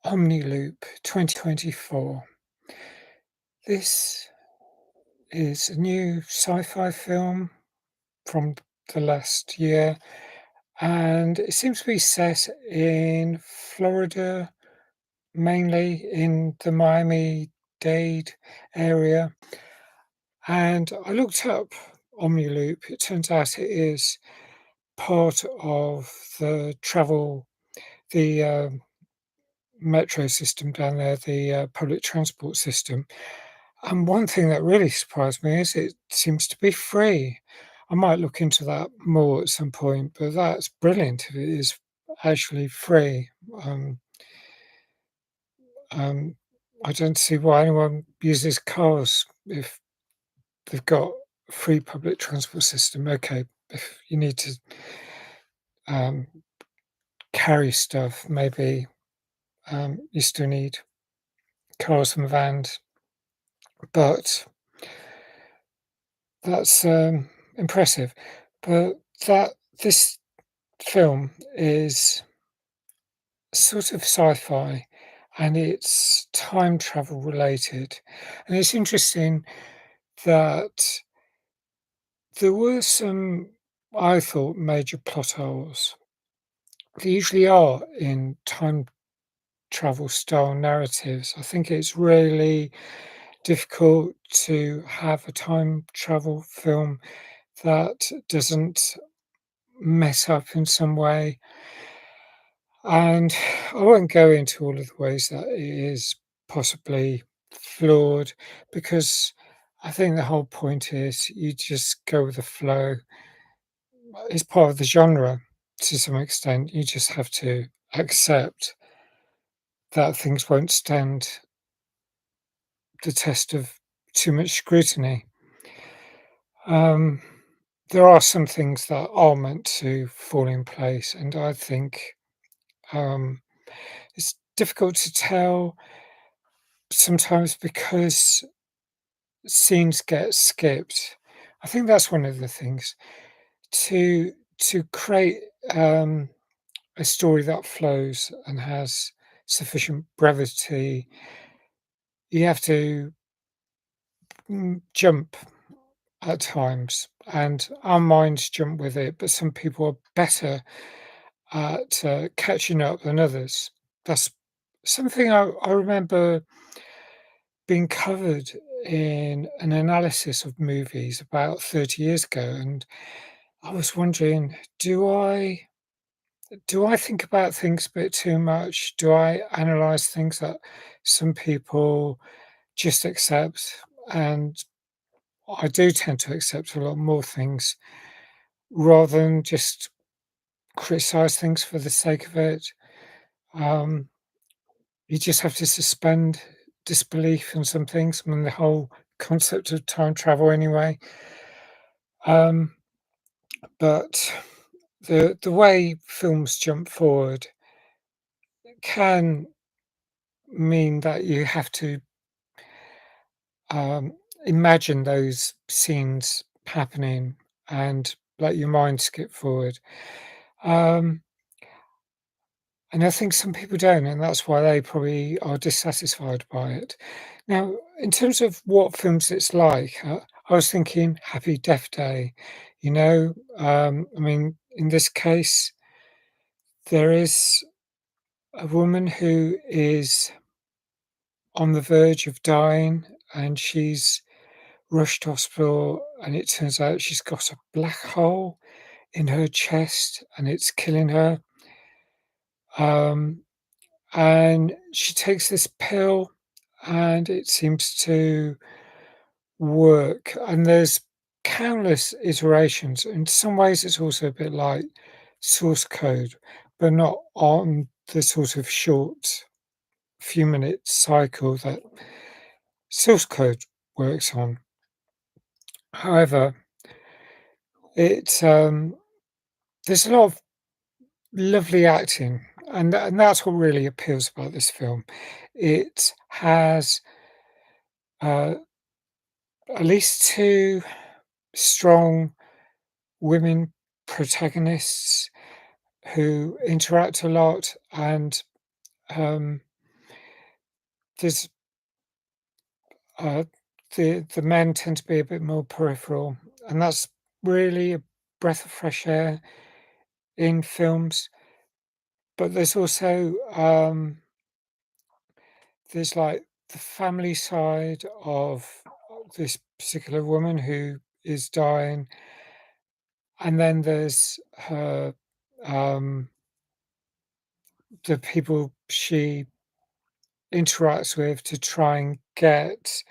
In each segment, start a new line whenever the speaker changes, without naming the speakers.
Omni Loop 2024. This is a new sci-fi film from the last year, and it seems to be set in Florida, mainly in the Miami-Dade area. And I looked up Omni Loop. It turns out it is part of the metro system down there, the public transport system. And one thing that really surprised me is it seems to be free. I might look into that more at some point, but that's brilliant if it is actually free. Um, um, I don't see why anyone uses cars if they've got a free public transport system. Okay, if you need to um, carry stuff, maybe you still need cars and vans, but that's impressive. But that this film is sort of sci-fi and it's time travel related. And it's interesting that there were some, I thought, major plot holes. There usually are in time travel style narratives. I think it's really difficult to have a time travel film that doesn't mess up in some way. And I won't go into all of the ways that it is possibly flawed because I think the whole point is you just go with the flow. It's part of the genre to some extent. You just have to accept that things won't stand the test of too much scrutiny. Um, there are some things that are meant to fall in place, and I think um, it's difficult to tell sometimes because scenes get skipped. I think that's one of the things. To create a story that flows and has sufficient brevity, you have to jump at times, and our minds jump with it. But some people are better at catching up than others. That's something I remember being covered in an analysis of movies about 30 years ago, and I was wondering, do I think about things a bit too much? Do I analyze things that some people just accept? And I do tend to accept a lot more things rather than just criticize things for the sake of it. Um, you just have to suspend disbelief in some things. I mean, the whole concept of time travel, anyway. Um, but the way films jump forward can mean that you have to um, imagine those scenes happening and let your mind skip forward. Um, and I think some people don't, and that's why they probably are dissatisfied by it. Now, in terms of what films it's like, I was thinking Happy Death Day. I mean, in this case, there is a woman who is on the verge of dying and she's rushed to hospital, and it turns out she's got a black hole in her chest and it's killing her. Um, and she takes this pill and it seems to work. And there's countless iterations. In some ways, it's also a bit like source code, but not on the sort of short few minute cycle that source code works on. However, it's there's a lot of lovely acting, and that's what really appeals about this film. It has uh, at least two strong women protagonists who interact a lot, and um, there's uh, the men tend to be a bit more peripheral, and that's really a breath of fresh air in films. But there's also there's like the family side of this particular woman who is dying, and then there's her the people she interacts with to try and get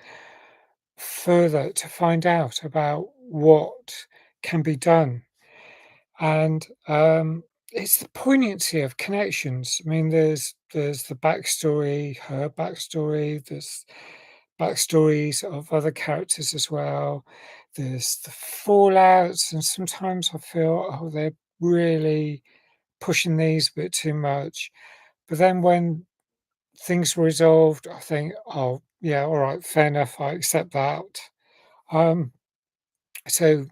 further to find out about what can be done. And it's the poignancy of connections. I mean, there's the backstory, her backstory, there's backstories of other characters as well. There's the fallouts, and sometimes I feel, oh, they're really pushing these a bit too much. But then when things were resolved, I think, oh, yeah, all right, fair enough, I accept that. Um, so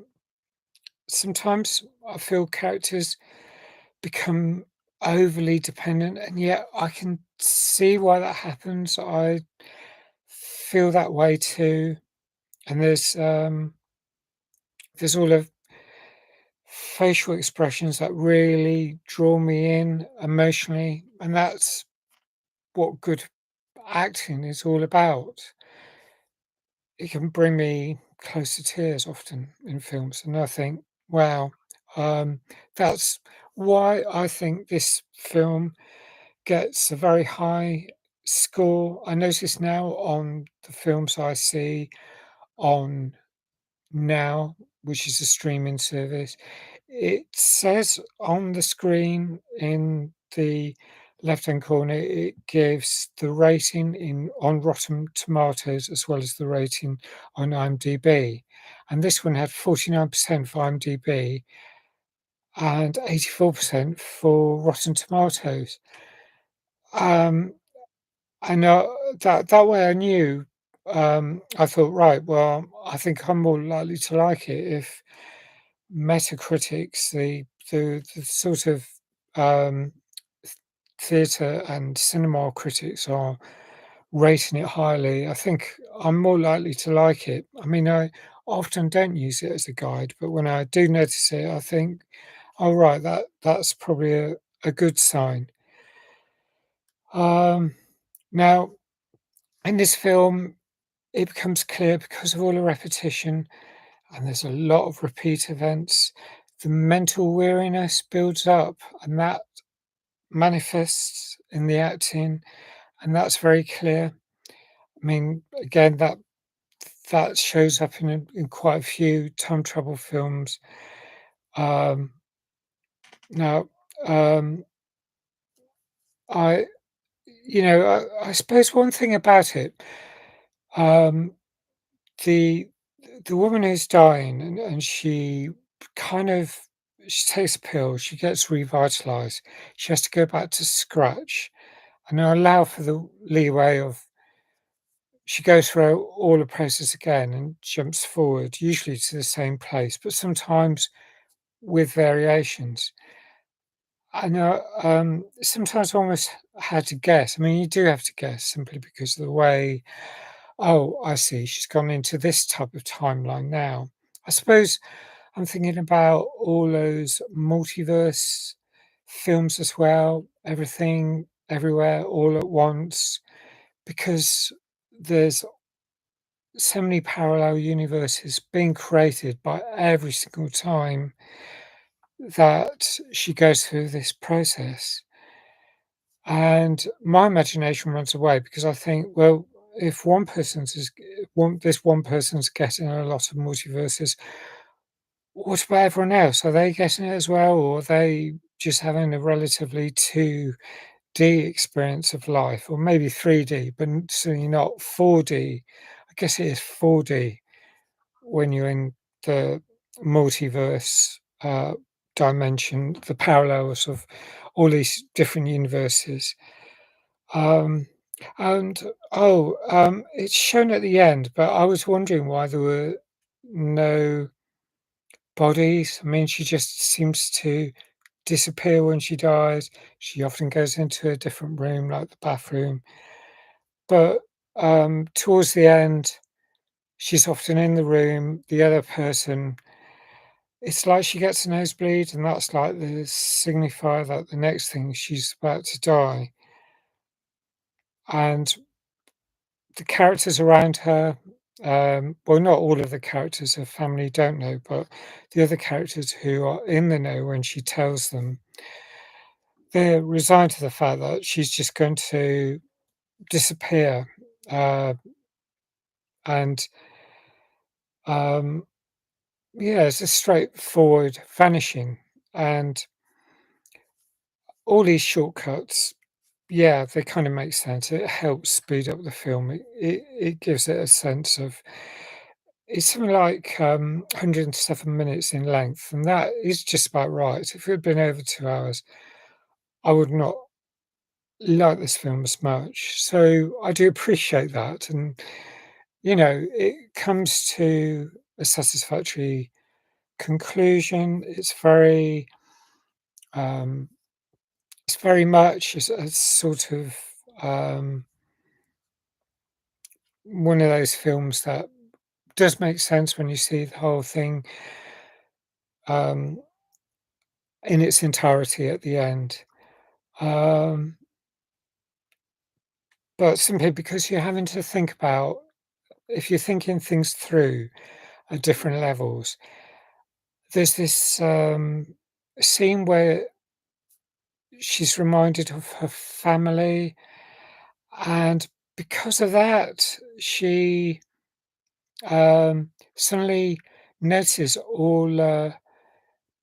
sometimes I feel characters become overly dependent, and yet I can see why that happens. I feel that way too. And there's all of facial expressions that really draw me in emotionally, and that's what good acting is all about. It can bring me close to tears often in films, and I think, wow, um, that's why I think this film gets a very high score. I notice now on the films I see on Now, which is a streaming service, it says on the screen in the left-hand corner, it gives the rating in on Rotten Tomatoes as well as the rating on IMDb. And this one had 49% for IMDb and 84% for Rotten Tomatoes. Um, and that way I knew, I thought, right, well, I think I'm more likely to like it if Metacritics, the sort of um, theatre and cinema critics are rating it highly. I think I'm more likely to like it. I mean, I often don't use it as a guide, but when I do notice it, I think, "Oh, right, that's probably a good sign." Um, Now, in this film, it becomes clear because of all the repetition, and there's a lot of repeat events, the mental weariness builds up, and that manifests in the acting, and that's very clear. I mean, again, that shows up in quite a few time travel films. Um, Now, um, I I suppose one thing about it, um, the the woman who's dying, and kind of she takes a pill, she gets revitalized. She has to go back to scratch, and I allow for the leeway of she goes through all the process again and jumps forward, usually to the same place, but sometimes with variations. I know, sometimes I almost had to guess. I mean, you do have to guess simply because of the way, oh, I see, she's gone into this type of timeline now. I suppose I'm thinking about all those multiverse films as well, everything, everywhere, all at once, because there's so many parallel universes being created by every single time that she goes through this process. And my imagination runs away because I think, well, if this one person's getting a lot of multiverses, what about everyone else? Are they getting it as well, or are they just having a relatively 2D experience of life, or maybe 3D, but certainly not 4D? I guess it is 4D when you're in the multiverse dimension, the parallels of all these different universes. Um, and it's shown at the end, but I was wondering why there were no bodies. I mean, she just seems to disappear when she dies. She often goes into a different room, like the bathroom, but, towards the end, she's often in the room, the other person it's like she gets a nosebleed, and that's like the signifier that the next thing she's about to die, and the characters around her, well, not all of the characters, her family don't know, but the other characters who are in the know when she tells them, they're resigned to the fact that she's just going to disappear, uh, and, um, yeah, it's a straightforward vanishing, and all these shortcuts, yeah, they kind of make sense. It helps speed up the film. It gives it a sense of it's something like 107 minutes in length, and that is just about right. If it had been over 2 hours, I would not like this film as much. So I do appreciate that, and it comes to a satisfactory conclusion. Um, it's very much a sort of um, one of those films that does make sense when you see the whole thing um, in its entirety at the end. Um, but simply because you're having to think about, if you're thinking things through at different levels, there's this scene where she's reminded of her family, and because of that, she suddenly notices all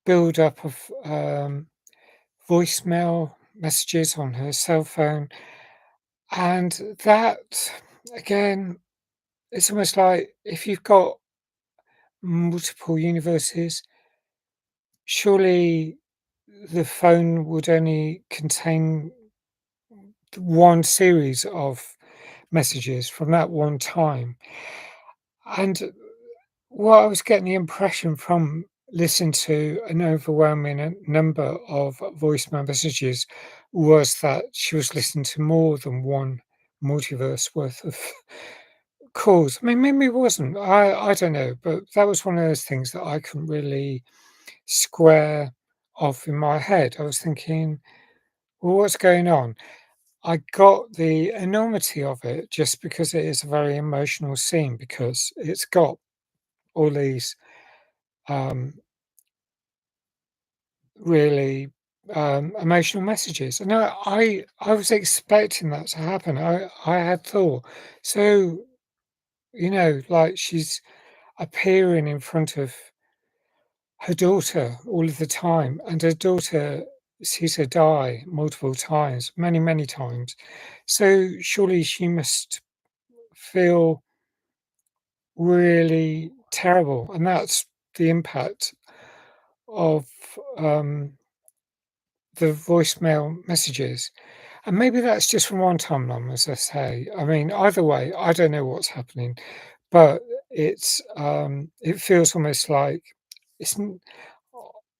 build up of voicemail messages on her cell phone. And that, again, it's almost like if you've got multiple universes, surely the phone would only contain one series of messages from that one time. And what I was getting the impression from listening to an overwhelming number of voicemail messages was that she was listening to more than one multiverse worth of calls. I mean, maybe it wasn't. I don't know, but that was one of those things that I couldn't really square off in my head. I was thinking, well, what's going on? I got the enormity of it just because it is a very emotional scene because it's got all these um, really emotional messages, and I was expecting that to happen. I had thought so. Like she's appearing in front of her daughter all of the time, and her daughter sees her die multiple times, many, many times. So surely she must feel really terrible, and that's the impact of um, the voicemail messages. And maybe that's just from one timeline, as I say. I mean, either way, I don't know what's happening, but it feels almost like it's.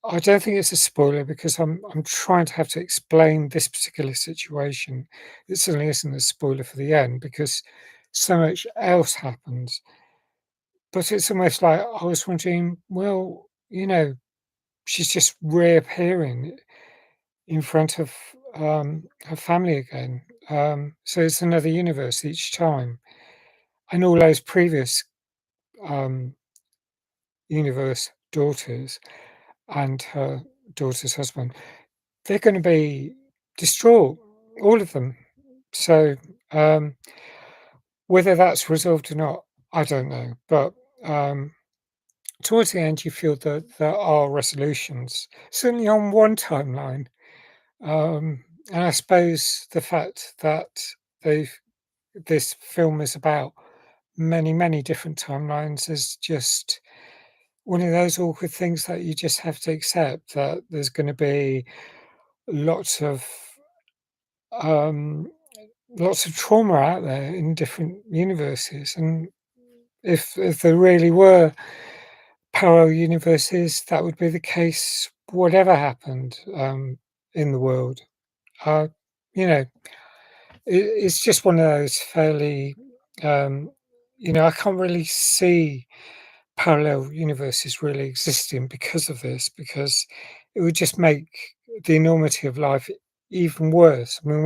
I don't think it's a spoiler because I'm trying to have to explain this particular situation. It certainly isn't a spoiler for the end because so much else happens. But it's almost like I was wondering, well, she's just reappearing in front of her family again. So it's another universe each time, and all those previous um, universe daughters and her daughter's husband, they're going to be distraught, all of them. So um, whether that's resolved or not, I don't know. But um, towards the end, you feel that there are resolutions, certainly on one timeline. And I suppose the fact that they've this film is about many, many different timelines is just one of those awkward things that you just have to accept that there's going to be lots of um, lots of trauma out there in different universes, and if there really were parallel universes, that would be the case. Whatever happened in the world, uh, you know, it's just one of those fairly, um, I can't really see parallel universes really existing because of this, because it would just make the enormity of life even worse. I mean,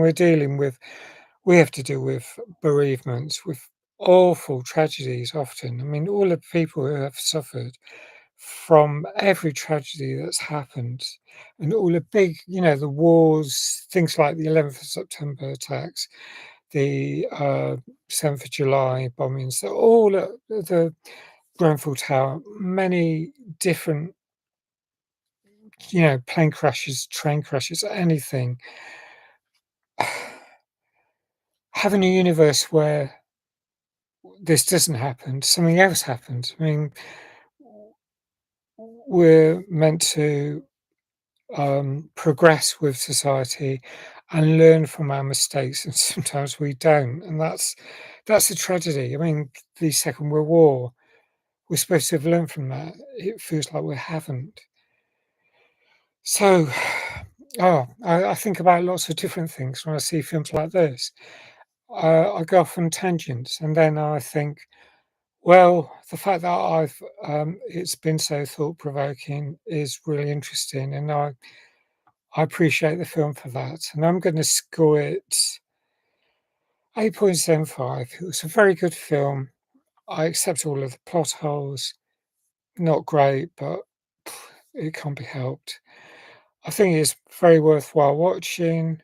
we have to deal with bereavements, with awful tragedies often. I mean, all the people who have suffered from every tragedy that's happened and all the big, the wars, things like the 11th of September attacks, the 7th of July bombings, all the Grenfell Tower, many different, plane crashes, train crashes, anything. Having a universe where this doesn't happen, something else happens. I mean, we're meant to progress with society and learn from our mistakes, and sometimes we don't, and that's a tragedy. I mean, the Second World War, we're supposed to have learned from that. It feels like we haven't. So, I think about lots of different things when I see films like this. I go off on tangents, and then I think, well, the fact that it's been so thought provoking is really interesting, and I appreciate the film for that. And I'm going to score it 8.75. It was a very good film. I accept all of the plot holes. Not great, but it can't be helped. I think it's very worthwhile watching.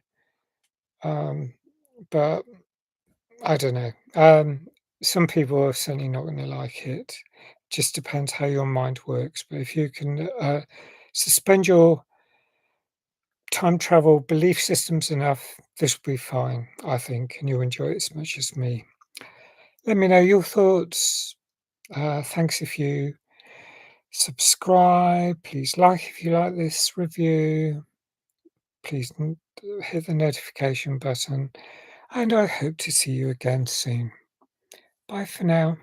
Um, but I don't know. Some people are certainly not going to like it. Just depends how your mind works. But if you can suspend your time travel belief systems enough, this will be fine, I think, and you'll enjoy it as much as me. Let me know your thoughts. Thanks if you subscribe. Please like if you like this review. Please hit the notification button. And I hope to see you again soon. Bye for now.